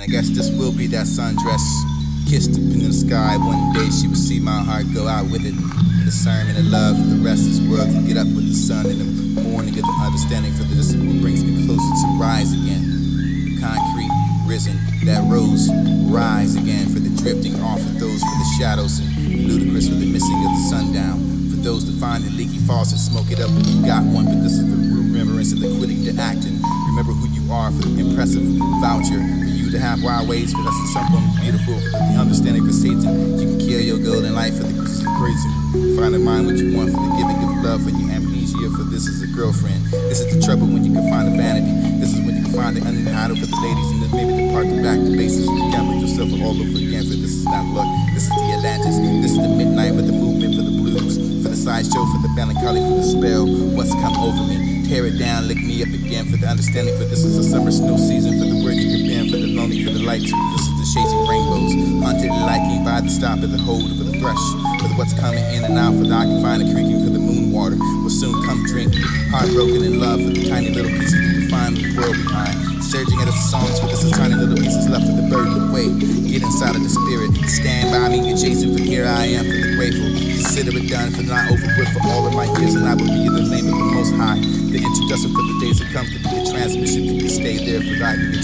I guess this will be that sundress kissed up in the sky. One day she will see my heart go out with it. Discernment and love for the rest of this world can get up with the sun in the morning of the understanding for this is what brings me closer to rise again. Concrete risen, that rose rise again for the drifting off of those for the shadows and ludicrous for the missing of the sundown. For those to find the leaky faucet, smoke it up if you got one. But this is the remembrance of the quitting to act and remember who you are for the impressive voucher. For you to have wild ways for us to something beautiful for the understanding for Satan. You can kill your golden life for the crazy. Find in mind what you want for the giving of love for your amnesia. For this is a girlfriend. This is the trouble when you can find the vanity. This is when you can find the unentitled for the ladies and then maybe the park and back the bases. You gamble yourself all over again. For this is not luck. This is the Atlantis. This is the midnight for the movement for the blues. For the sideshow for the melancholy for the spell. What's come over me? Tear it down, lick me up again for the understanding. For this is a summer snow season. For the word you can bend. For the lonely, for the light. This is the chasing rainbows. Haunted liking by the stop of the hold for the thrush. For the what's coming in and out. For the I can find the creaking for the moon water. Will soon come drinking. Heartbroken in love for the tiny little pieces you can find the world behind. Surging at the songs for this is tiny little pieces left for the burden of weight. Get inside of the spirit. Stand by me adjacent for here I am for the grateful. Consider it done for not over with for all of my years and I will be in the name of the Most High. The introduction for the days that come to be a transmission. You can stay there for I be the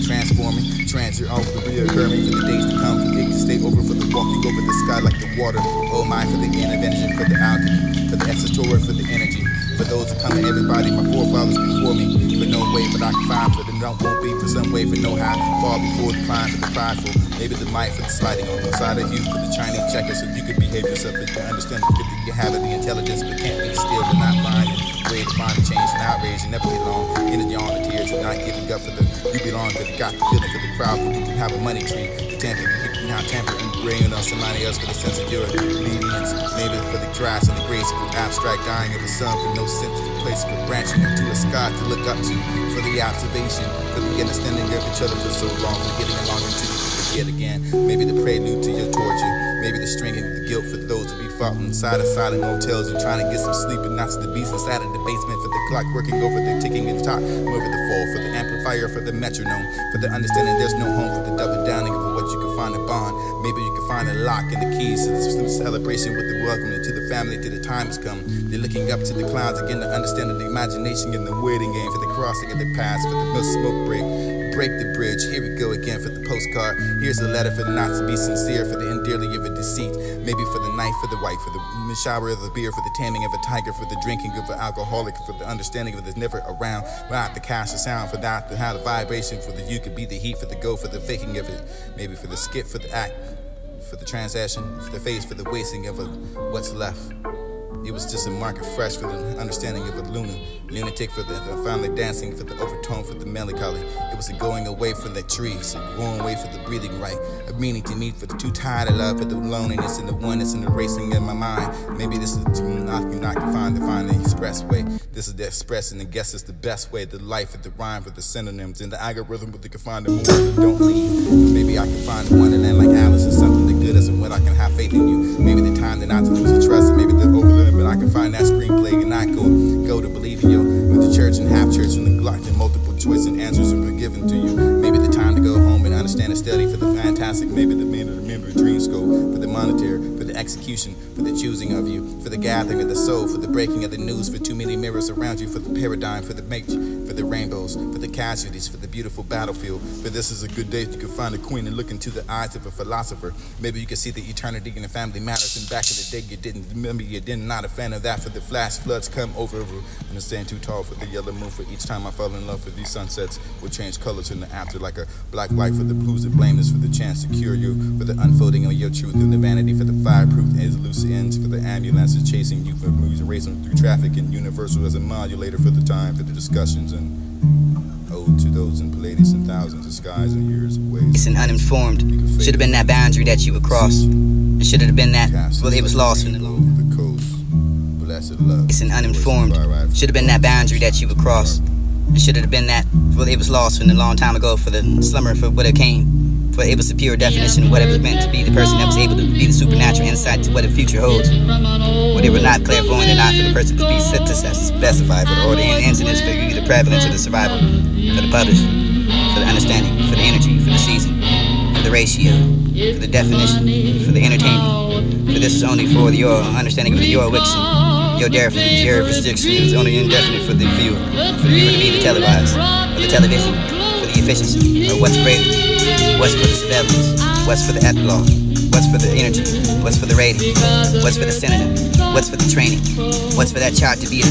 transforming, transfer over the reoccurring for the days to come. For it to stay over for the walking over the sky like the water. Oh my for the intervention for the alchemy, for the exotora for the energy. For those who come and everybody, my forefathers before me. For no way but I can find for the no won't be for some way for no how. Far before the climb for the prideful. Maybe the might for the sliding on the side of you for the Chinese checkers. So you can behave yourself if you understand it. You can have it, the intelligence but can't be still but not find it. Way to find the change and outrage and never get long. Energy on the tears and not giving up for the you belong for the got the feeling for the crowd. For you can have a money tree. The tamper, you can now tamper and bring on somebody else for the sense of your obedience. Maybe for the grass and the grace for the abstract dying of the sun for no sense of the place for branching into a sky to look up to. For the observation, for the understanding of each other for so long. For getting along until you forget again. Maybe the prelude to your torture. Maybe the stringing of the guilt for those to be fought inside of silent motels and trying to get some sleep and not to the beast inside of the basement for the clock working over the ticking and top over the fall for the amplifier for the metronome for the understanding there's no home for the double downing of what you can find a bond. Maybe you can find a lock and the keys to the celebration with the welcoming to the family till the time has come. They're looking up to the clouds again to understanding the imagination in the waiting game for the crossing of the past for the smoke break. Break the bridge, here we go again for the postcard. Here's a letter for the not to be sincere, for the endearly of a deceit. Maybe for the night, for the white, for the shower of the beer, for the taming of a tiger, for the drinking of an alcoholic, for the understanding of it that's never around. Without the cast of sound, for that to have the vibration, for the you could be the heat, for the go, for the faking of it. Maybe for the skip, for the act, for the transaction, for the face, for the wasting of what's left. It was just a marker fresh for the understanding of a lunatic for the finally dancing for the overtone for the melancholy. It was a going away from the trees, a going away for the breathing right, a meaning to meet for the too tired of love, for the loneliness and the oneness and the racing in my mind. Maybe this is the not can find the expressway. This is the express and I guess it's the best way. The life of the rhyme for the synonyms and the algorithm, but they can find the more that don't leave. Maybe I can find the wonderland like Alice or something that good as and when I can have faith in you. Maybe the time that not to lose your trust, and maybe the overload. But I can find that screenplay and not go to believe in you with the church and half church and the Glock and multiple choice and answers are given to you. Maybe the time to go home and understand and study for the fantastic. Maybe the man to remember dream scope for the monetary, for the execution, for the choosing of you, for the gathering of the soul, for the breaking of the news, for too many mirrors around you, for the paradigm, for the make, for the rainbows, for the casualties, for the beautiful battlefield. For this is a good day if you can find a queen and look into the eyes of a philosopher. Maybe you can see the eternity in the family matters. And back in the day you didn't remember, you didn't not a fan of that. For the flash floods come over, and stand too tall for the yellow moon. For each time I fall in love for these sunsets will change colors in the after like a black light for the blues that blameless for the chance to cure you. For the unfolding of your truth and the vanity for the fireproof as loose ends. For the ambulances chasing you for moves racing through traffic and universal as a modulator for the time for the discussions and ode to those in Palladius and thousands of skies and years of ways. It's an uninformed. Should have been that boundary that you would cross. It should have been that. Well, it was lost in the long. The coast, blessed love. It's an uninformed. Should have been that boundary that you would cross. It should have been that. Well, it was lost from a long time ago for the slumber for what it came. For it was the pure definition of what it was meant to be. The person that was able to be the supernatural insight to what the future holds. When they were not clairvoyant enough for the person to be set to specify for the order and incidents for the prevalence of the survival, for the publish, for the understanding, for the energy, for the seed. the ratio, for the definition, for the entertaining. For this is only for your understanding of your Wixon, your jurisdiction is only indefinite for the viewer, for the viewer to be the televised, for the television, for the efficiency, or what's greater, what's for the surveillance, what's for the epilogue, what's for the energy, what's for the rating, what's for the synonym, what's for the training, what's for that child to be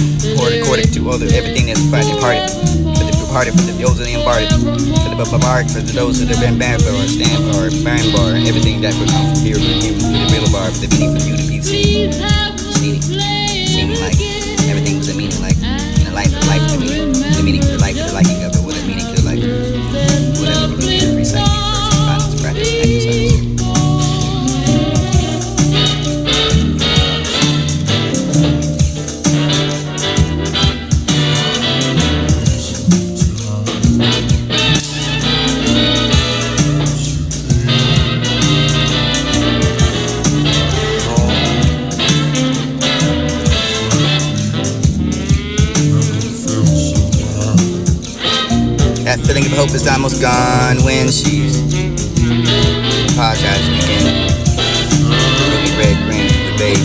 according to all the everything that's imparted, for the departed, for the those of the imparted, for the barbaric, for those that have been banned or stamp or banned bar, everything that would come from here, for the middle bar, for the meaning for you to be seen, seeming like everything was a meaning, like in a life of life, the meaning for the life of the liking of it, what a meaning to the life, whatever you need to recite these verses, finance, practice, and exercise. That feeling of hope is almost gone when she's apologizing again. Ruby red green for the babe,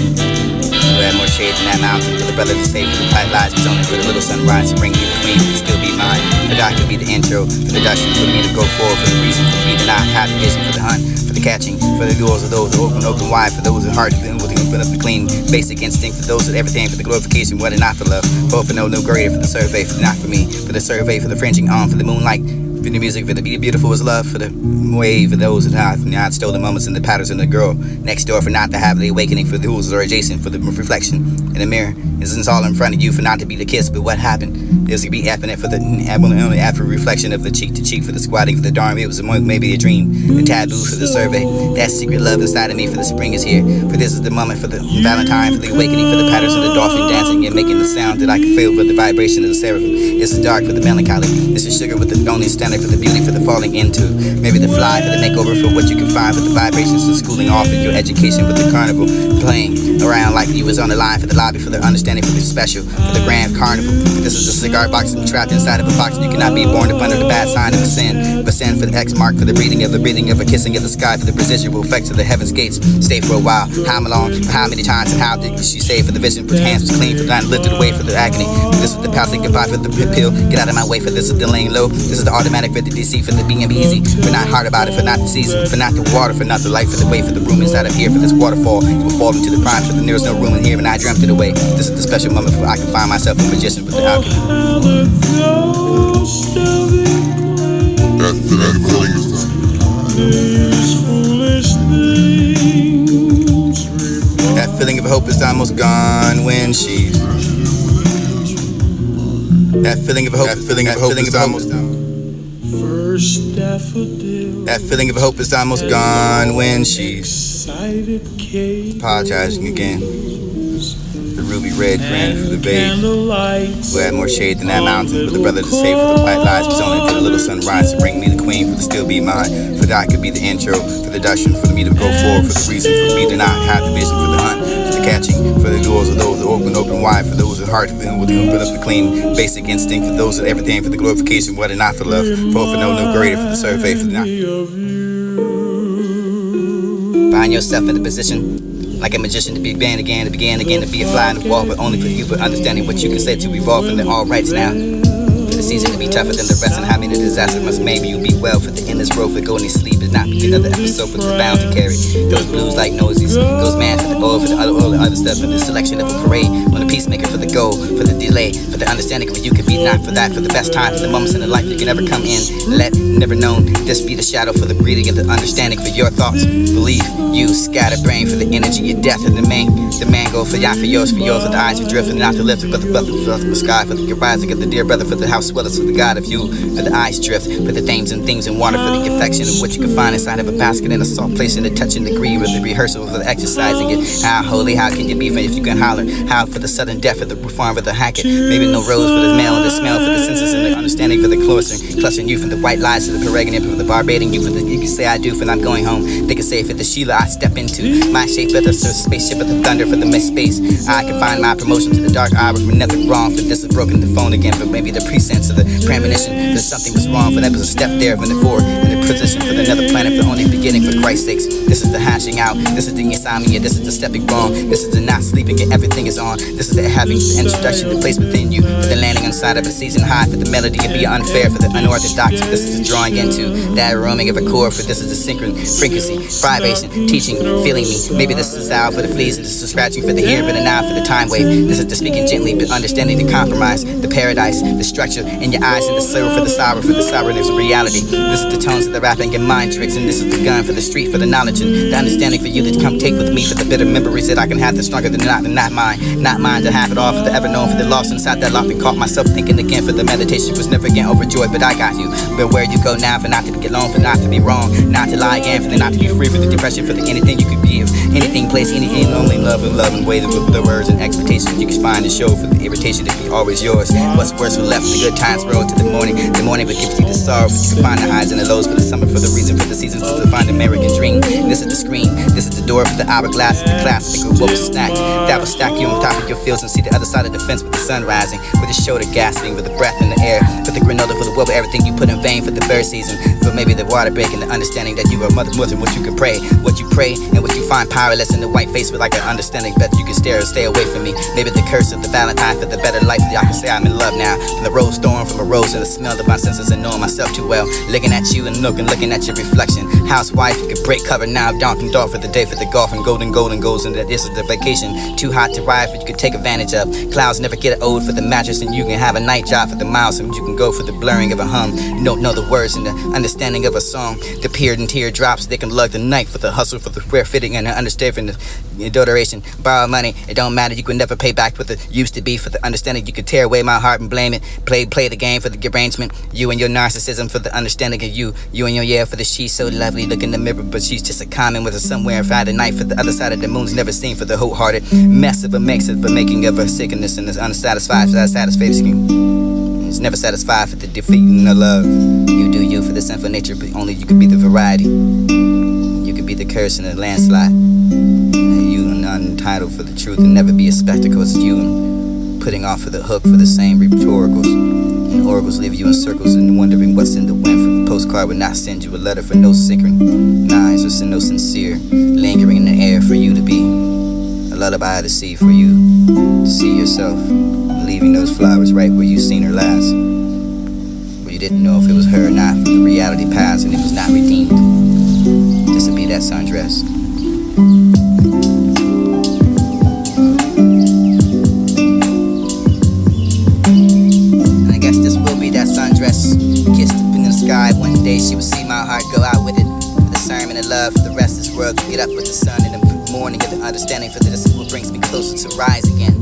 who had more shade than that mountain. For the brother to save, for the bright lies, but only for the little sunrise to bring me the queen, to still be mine. For that could be the intro, for the dusting, for me to go forward, for the reason for me to not have the vision, for the hunt, for the catching, for the doors of those that open wide, for those that heart then will open up the clean, basic instinct, for those that everything, for the glorification, what and not for love, both for no greater, for the survey, for the not for me, for the survey, for the fringing on, for the moonlight, for the music, for the beautiful is love, for the wave, for those that have not stole the moments and the patterns in the girl next door, for not to have the awakening, for those that are adjacent, for the reflection in the mirror. Isn't all in front of you for not to be the kiss, but what happened is to be evident for the only after reflection of the cheek to cheek, for the squatting, for the darn. It was maybe a dream, the taboo for the survey. That secret love inside of me, for the spring is here. For this is the moment for the Valentine, for the awakening, for the patterns of the dolphin dancing and making the sound that I can feel with the vibration of the seraphim. This is dark for the melancholy. This is sugar with the only standard for the beauty, for the falling into. Maybe the fly for the makeover, for what you can find, for the vibrations of schooling off of your education, for the carnival playing around like you was on the line, for the lobby, for the understanding, for the special, for the grand carnival. This is a cigar box and trapped inside of a box, and you cannot be born up under the bad sign of a sin. But sin for the X mark, for the breathing of a kissing of the sky, for the residual effects of the heaven's gates. Stay for a while, how long, for how many times, and how did she say for the vision, put hands was clean, for the night lifted away, for the agony. This is the path, say goodbye for the pill, get out of my way, for this is the laying low. This is the automatic for the DC, for the being easy, for not hard about it, for not the season, for not the water, for not the light, for the way, for the room inside of here, for this waterfall, you will fall into the prime, for there is no room in here, and I dreamt it away. This is the special moment for I can find myself a magician with the alchemy. That feeling of hope is almost gone when she's. That feeling of hope is almost. That feeling of hope is almost gone when she's apologizing again. The ruby red grin for the babe, who had more shade than that mountain. For the brother to save, for the white lies, but only for the little sunrise to bring me the queen, for the still be mine. For that could be the intro, for the dusting, for me to go forward, for the reason for me to not have the vision, for the hunt, for the catching, for the doors of those that open wide, for those that heart then will open up the clean, basic instinct, for those that everything, for the glorification, what and not for love, both for no greater, for the survey, for the not. Find yourself in the position like a magician to begin again, to be a fly in the wall, but only for you, but understanding what you can say to evolve in the all rights now. For the season to be tougher than the rest, and how many disasters must maybe you be well, for the endless road for going to sleep is not be another episode, but the bound to carry those blues like nosies, goes man for the oil, for the other stuff, for the selection of a parade, on a peacemaker, for the goal, for the delay, for the understanding of what you could be, not for that, for the best time, for the moments in the life you can never come in, let never known, this be the shadow for the breathing of the understanding for your thoughts, belief, you scatter brain for the energy, your death, and the man go for yours, for the eyes you drift, and not the lift, but the sky, for the rising of the dear brother, for the house swellers, for the God of you, for the eyes drift, for the things in water, for the affection of what you can find inside of a basket in a soft place, in the touch and degree, with the rehearsal for the exercising it. How holy, how can you be if you can holler? How for the sudden death, for the reform, for the hacket, maybe no rose for the smell and the smell, for the senses and the understanding, for the clustering you, for the white lies, for the peregrinating, for the barbading you, for the you can say I do, for I'm going home. They can say for the Sheila I step into my shape of the spaceship of the thunder, for the mist space. I can find my promotion to the dark hour, for nothing wrong, for this is broken the phone again, for maybe the presense of the premonition that something was wrong, for that was a step there from the forward, and the position for the another planet for only beginning, for Christ's sakes. This is the hashing out, this is the insomnia, this is the stepping wrong, this is the not sleeping and everything is on. This is the having the introduction, the place within you, for the landing inside of a season high, for the melody to be unfair, for the unorthodox. This is the drawing into that roaming of a chord, for this is the frequency, vibration, teaching, feeling me. Maybe this is out for the fleas, and this is scratching for the here, but now for the time wave. This is the speaking gently, but understanding the compromise, the paradise, the structure in your eyes, and the sorrow for the sourness of reality. This is the tones of the rapping and mind tricks, and this is the gun for the street, for the knowledge and the understanding for you to come take with me, for the bitter memories that I can have, the stronger than not mine to have it all, for the ever known, for the lost inside that lock, and caught myself thinking again, for the meditation was never again overjoyed, but I got you. But where you go now, for not to be alone, for not to be wrong, not to lie again, for the not to be free, for the depression, for the anything you could give, anything, place, anything, only love and way with the words and expectations you can find and show, for the irritation to be always yours. What's worse for left, the good times roll to the morning but gives you the sorrow, for you can find the highs and the lows, for the summer, for the reason, for the seasons, to find the American dream. This is the screen, this is the door for the hourglass, the class, the what was snacked, that will stack you on top of your fields and see the other side of the fence with the sun rising, with the shoulder gasping, with the breath in the air, for the granola, for the well, everything you put in vain, for the bird season, for maybe the water break and the understanding that you are mother more than what you can pray, what you pray and what you find powerless in the white face with like an understanding that you can stay away from me. Maybe the curse of the Valentine for the better life that I can say I'm in love now, from the rose thorn, from a rose and the smell of my senses and knowing myself too well, looking at you and looking at your reflection. Housewife, you can break cover now, donkey dog for the day, for the golf and golden goes, and that this is the vacation. Too hot to ride, but you can take advantage of. Clouds never get old for the mattress, and you can have a night job for the miles, and you can go for the blurring of a hum. You don't know the words and the understanding of a song. The peered and teardrops, they can lug the night for the hustle, for the square fitting and the understanding, the adoration. Borrow money, it don't matter, you can never pay back what it used to be, for the understanding you can tear away my heart and blame it. Play the game for the arrangement. You and your narcissism for the understanding of you and your yeah for the she's so lovely, look in the mirror, but she's just a common with her somewhere Friday night, for the other side of the moon's never seen, for the wholehearted mess of a mix of a making of a sickness and is unsatisfied for that satisfaction. It's never satisfied for the defeating of love. You do you for the sinful nature, but only you could be the variety. You could be the curse in the landslide. You unentitled for the truth and never be a spectacle. It's you putting off for the hook for the same rhetoricals. And oracles leave you in circles and wondering what's in the wind, for the postcard would not send you a letter for no synchronize or no sincere lingering in the air for you to be a lullaby to see, for you to see yourself leaving those flowers right where you seen her last, where you didn't know if it was her or not, for the reality passed and it was not redeemed. This would be that sundress. And I guess this will be that sundress, kissed up in the sky. One day she would see my heart go out with it, for the sermon of love, for the rest of this world to get up with the sun in the morning of the understanding, for this is what brings me closer to rise again.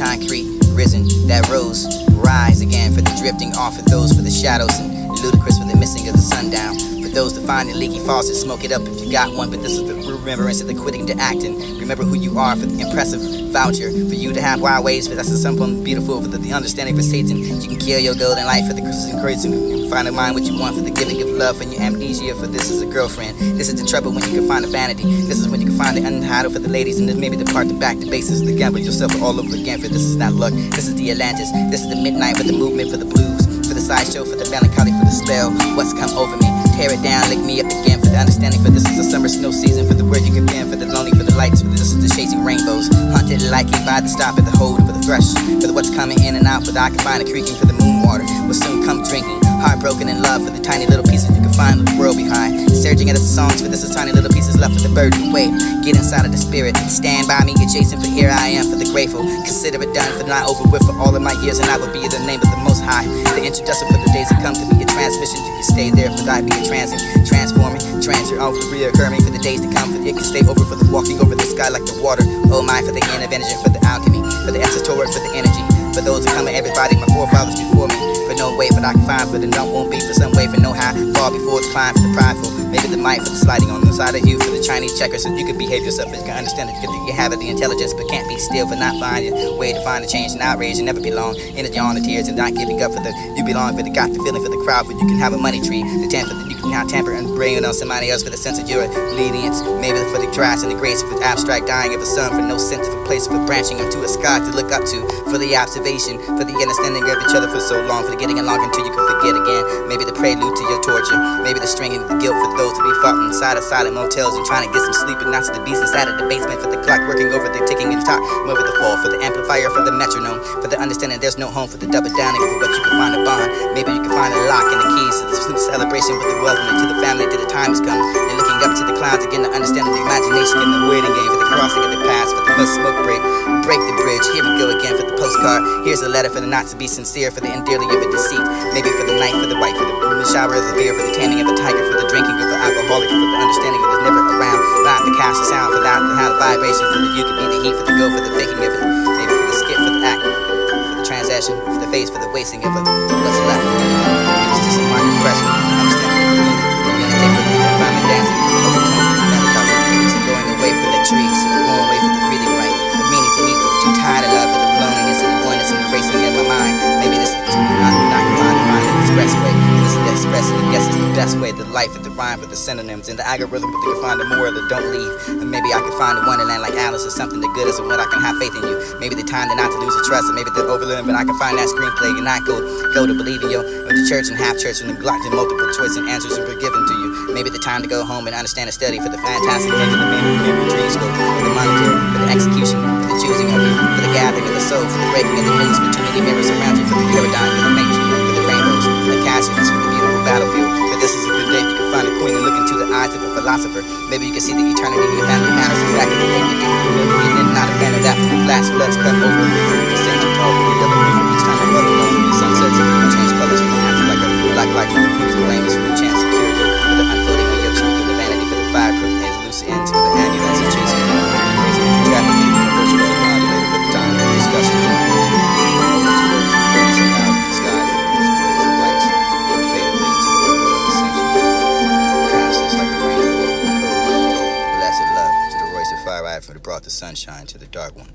Concrete, risen, that rose, rise again, for the drifting off of those, for the shadows, and ludicrous for the missing of the sundown, for those to find the leaky faucet, smoke it up if you got one, but this is the remembrance of the quitting to acting. Remember who you are, for the impressive voucher, for you to have wild ways, for that's the something beautiful, for the understanding for Satan. You can kill your golden life for the crazy and find a mind what you want, for the giving of love and your amnesia, for this is a girlfriend. This is the trouble when you can find the vanity. This is when you can find the untitled for the ladies, and this maybe the part to back the bases of the gamble yourself all over again, for this is not luck. This is the Atlantis. This is the midnight for the movement, for the blues, for the sideshow, for the melancholy, for the spell. What's come over me? Tear it down, lick me up again, for the understanding, for this is a summer snow season, for the word you can bend, for the lonely, for the lights, for this is the chasing rainbows, hunted likely by the stop at the hold, for the thrush, for the what's coming in and out, for the I can find the creaking, for the moon water will soon come drinking, heartbroken in love, for the tiny little pieces you can find the world behind, surging at the songs, for this is tiny little pieces left for the burden weight, get inside of the spirit, stand by me, get chasing, for here I am, for the grateful, consider it done, for not over with, for all of my years, and I will be in the name of the Most High, the introduction for the days that come to be a transmission, you can stay there, for I be a transit, transforming, transfer over the reoccurring, for the days to come, for it can stay over, for the walking over the sky like the water, oh my, for the end of energy, for the alchemy, for the esoteric, for the energy, for those who come and everybody, my forefathers before me, for no way, but I can find, for the no won't be, for some way, for no high, fall before the climb, for the prideful, maybe the might, for the sliding on the side of you, for the Chinese checkers, so you can behave yourself, as you can understand it, you have it, the intelligence, but can't be still, for not finding a way to find a change and outrage, and never belong, energy on the tears, and not giving up, for the you belong, for the got the feeling, for the crowd, but you can have a money tree, the temper, that you can now tamper and bring it on somebody else, for the sense of your lenience, maybe for the trust and the grace, for the abstract dying of a sun, for no sense of a place, for branching into a sky to look up to, for the observation, for the understanding of each other for so long, for the getting along until you can forget again, maybe the prelude to your torture, maybe the stringing, the guilt for those souls to be fought inside of silent motels and trying to get some sleep and not to the beast inside of the basement for the clock working over the ticking and top, over the fall for the amplifier, for the metronome, for the understanding there's no home, for the double downing for what you can find a bond. Maybe you can find a lock and the keys to the celebration with the welcome to the family till the time has come. You're looking up to the clouds again to understand the imagination in the waiting game for the crossing of the past, for the must smoke break the bridge. Here we go again for the postcard. Here's a letter for the not to be sincere, for the endearly of a deceit. Maybe for the night, for the white, for the shower of the beer, for the taming of a tiger, for the drinking of the alcoholic, for the understanding of it's never around. Not the cast of sound, for that, the how the vibration, for the you could be the heat, for the go, for the faking of it. Maybe for the skip, for the act, for the transaction, for the face, for the wasting of it. What's left? Maybe it's just a mind refreshment. Understanding of the moon. We're gonna take the confinement dancing, overtone, melancholy. It's going away from the trees, going away from the breathing right. The meaning to me was too tired of love, for the loneliness and the voidness and the racing in my mind. Maybe this is not find the expressway. This is the express, and I guess it's the best way. The life of the rhyme for the synonyms and the algorithm, but they can find the moral that don't leave. And maybe I can find a wonderland like Alice or something that good is and when I can have faith in you. Maybe the time to not to lose the trust, and maybe the overliving, but I can find that screenplay and not go to believe in you. Or the church and half church and neglecting multiple choice and answers are given to you. Maybe the time to go home and understand and study for the fantastic thing of the memory dream scope, for the monetary, for the execution, for the choosing of you, for the gathering of the soul, for the breaking of the news, for too many mirrors around you, for the paradigm, for the mate, for the rainbows, for the castles, for the beautiful battlefield. For this is a good day if you can find a queen and look into the eyes of a philosopher. Maybe you can see the eternity of your family matters and back in the day you did not a fan of that for the flash floods cut over the same too tall for the yellow moon. Each time I follow along the sunsets, you change colors from the after like a black light from the blues, the lameness from the chance secure you, for the unfolding of your truth, and the vanity for the fireproof and the loose ends, for the ambulance and chasing you, embracing the traffic, universal was a modulator for the time of discussion. For the brought the sunshine to the dark one.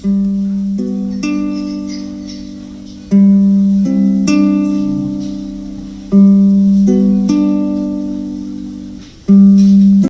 Peace.